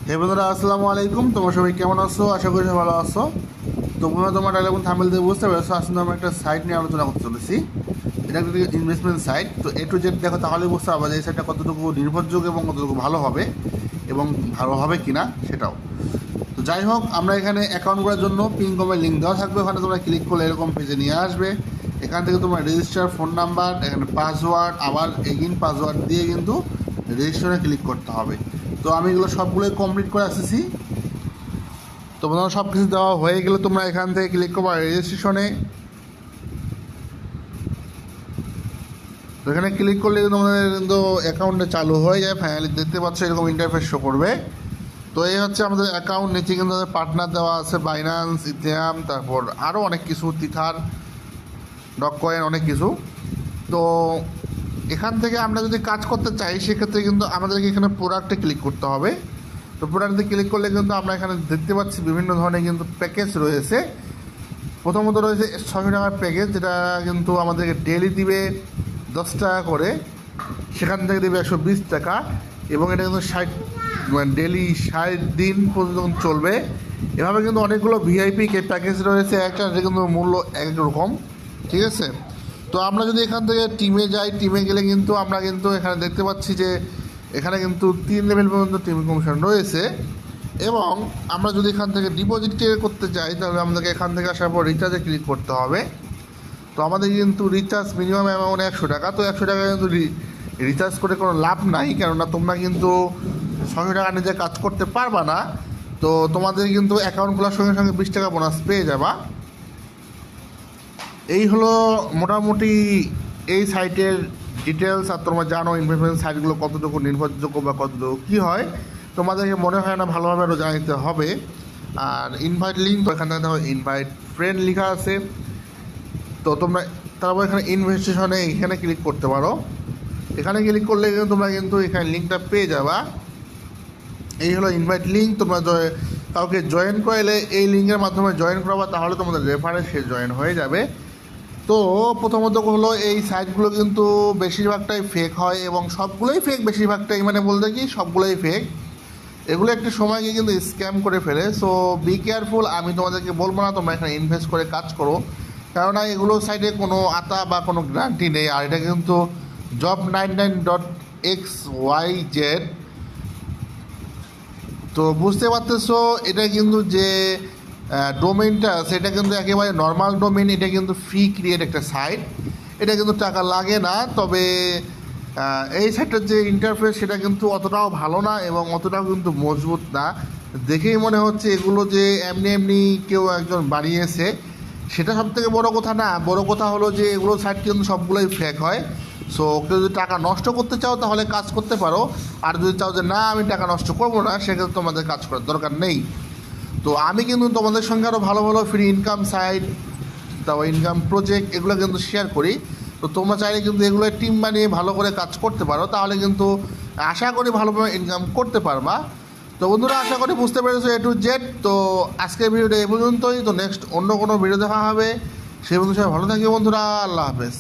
হে বন্ধুরা, আসসালামু আলাইকুম। তোমরা সবাই কেমন আছো? আশা করি সবাই ভালো আছো। তো বন্ধুরা, তোমার টাইটেল এবং থাম্বনেল দিয়ে বুঝতে পেরেছো, আসলে আমরা একটা সাইট নিয়ে আলোচনা করতে চলেছি। এটা একটা ইনভেস্টমেন্ট সাইট। তো A to Z দেখো, তাহলেই বুঝতে পারবে যে এই সাইটটা কতটুকু নির্ভরযোগ্য এবং কতটুকু ভালো হবে এবং ভালো হবে কি না সেটাও। তো যাই হোক, আমরা এখানে অ্যাকাউন্ট করার জন্য পিন কমের লিঙ্ক দেওয়া থাকবে। ওখানে তোমরা ক্লিক করলে এরকম পেজে নিয়ে আসবে। এখান থেকে তোমার রেজিস্টার ফোন নাম্বার, এখানে পাসওয়ার্ড, আবার এগিন পাসওয়ার্ড দিয়ে কিন্তু রেজিস্টারে ক্লিক করতে হবে। তো আমি এগুলো সবগুলোই কমপ্লিট করে আসতেছি। তো বন্ধুরা, সব কিছু দেওয়া হয়ে গেলে তোমরা এখান থেকে ক্লিক করবা রেজিস্ট্রেশনে। তো এখানে ক্লিক করলে তোমাদের কিন্তু অ্যাকাউন্টে চালু হয়ে যায়। ফাইনালি দেখতে পাচ্ছ এরকম ইন্টারফেস শো করবে। তো এই হচ্ছে আমাদের অ্যাকাউন্ট। নিচে কিন্তু আমাদের পার্টনার দেওয়া আছে, বাইন্যান্স, ইথিয়াম, তারপর আরও অনেক কিছু, তিথার, ডককয়েন, অনেক কিছু। তো এখান থেকে আমরা যদি কাজ করতে চাই সেক্ষেত্রে কিন্তু আমাদেরকে এখানে প্রোডাক্টে ক্লিক করতে হবে। তো প্রোডাক্টে ক্লিক করলে কিন্তু আমরা এখানে দেখতে পাচ্ছি বিভিন্ন ধরনের কিন্তু প্যাকেজ রয়েছে। প্রথমত রয়েছে 600 টাকার প্যাকেজ, যেটা কিন্তু আমাদেরকে ডেলি দিবে 10 টাকা করে, সেখান থেকে দেবে 120 টাকা, এবং এটা কিন্তু 60 ডেলি 60 দিন পর্যন্ত চলবে। এভাবে কিন্তু অনেকগুলো ভিআইপি প্যাকেজ রয়েছে, একটা কিন্তু মূল্য এক রকম, ঠিক আছে। তো আমরা যদি এখান থেকে টিমে যাই, টিমে গেলে কিন্তু আমরা কিন্তু এখানে দেখতে পাচ্ছি যে এখানে কিন্তু 3 লেভেল পর্যন্ত টিম কমিশন রয়েছে। এবং আমরা যদি এখান থেকে ডিপোজিট করতে চাই, তাহলে আমাদেরকে এখান থেকে আসার পর রিচার্জে ক্লিক করতে হবে। তো আমাদের কিন্তু রিচার্জ মিনিমাম অ্যামাউন্ট 100 টাকা। তো 100 টাকা কিন্তু রিচার্জ করে কোনো লাভ নাই, কেননা তোমরা কিন্তু 600 টাকা নিজে কাজ করতে পারবা না। তো তোমাদের কিন্তু অ্যাকাউন্ট খোলার সঙ্গে সঙ্গে 20 টাকা বোনাস পেয়ে যাবা। এই হলো মোটামুটি এই সাইটের ডিটেলস। আর তোমরা জানো ইনভেস্টমেন্ট সাইটগুলো কতটুকু নির্ভরযোগ্য বা কতটুকু কী হয়, তোমাদেরকে মনে হয় না ভালোভাবে আরও জানাতে হবে। আর ইনভাইট লিঙ্ক, তো এখানে দেখো ইনভাইট ফ্রেন্ড লেখা আছে। তো তোমরা তারপর এখানে ইনভেস্টিশনে এখানে ক্লিক করতে পারো। এখানে ক্লিক করলে কিন্তু তোমরা কিন্তু এখানে লিঙ্কটা পেয়ে যাবা। এই হলো ইনভাইট লিঙ্ক। তোমরা কাউকে জয়েন করাইলে এই লিঙ্কের মাধ্যমে জয়েন করাবা, তাহলে তোমাদের রেফারে সে জয়েন হয়ে যাবে। তো প্রথমত হলো এই সাইটগুলো কিন্তু বেশিরভাগটাই ফেক হয়, এবং সবগুলোই ফেক, বেশিরভাগটাই মানে বলতে কি সবগুলোই ফেক। এগুলো একটু সময় গিয়ে কিন্তু স্ক্যাম করে ফেলে। So be careful. আমি তোমাদেরকে বলবো না তোমরা এখানে ইনভেস্ট করে কাজ করো, কেননা এগুলো সাইটে কোনো আতা বা কোনো গ্যারান্টি নেই। আর এটা কিন্তু job99.xyz। তো বুঝতে পারতেছো, এটা কিন্তু যে ডোমেইনটা সেটা কিন্তু একেবারে নর্মাল ডোমেইন। এটা কিন্তু ফ্রি ক্রিয়েট একটা সাইট, এটা কিন্তু টাকা লাগে না। তবে এই সাইটটার যে ইন্টারফেস সেটা কিন্তু অতটাও ভালো না এবং অতটাও কিন্তু মজবুত না। দেখেই মনে হচ্ছে এগুলো যে এমনি এমনি কেউ একজন বানিয়েছে, সেটা সবথেকে বড় কথা না। বড় কথা হলো যে এগুলো সাইট কিন্তু সবগুলোই ফেক হয়। সো কেউ যদি টাকা নষ্ট করতে চাও তাহলে কাজ করতে পারো, আর যদি চাও যে না আমি টাকা নষ্ট করবো না, সেক্ষেত্রে তোমাদের কাজ করার দরকার নেই। তো আমি কিন্তু তোমাদের সঙ্গে আরও ভালো ভালো ফ্রি ইনকাম সাইট, তারপর ইনকাম প্রজেক্ট, এগুলো কিন্তু শেয়ার করি। তো তোমরা চাইলে কিন্তু এগুলো টিম বানিয়ে ভালো করে কাজ করতে পারো, তাহলে কিন্তু আশা করি ভালোভাবে ইনকাম করতে পারবা। তো বন্ধুরা, আশা করি বুঝতে পেরেছো A to Z। তো আজকের ভিডিওটা এই পর্যন্তই। তো নেক্সট অন্য কোনো ভিডিও দেখা হবে। সেই বন্ধু সবাই ভালো থাকবে বন্ধুরা। আল্লাহ হাফেজ।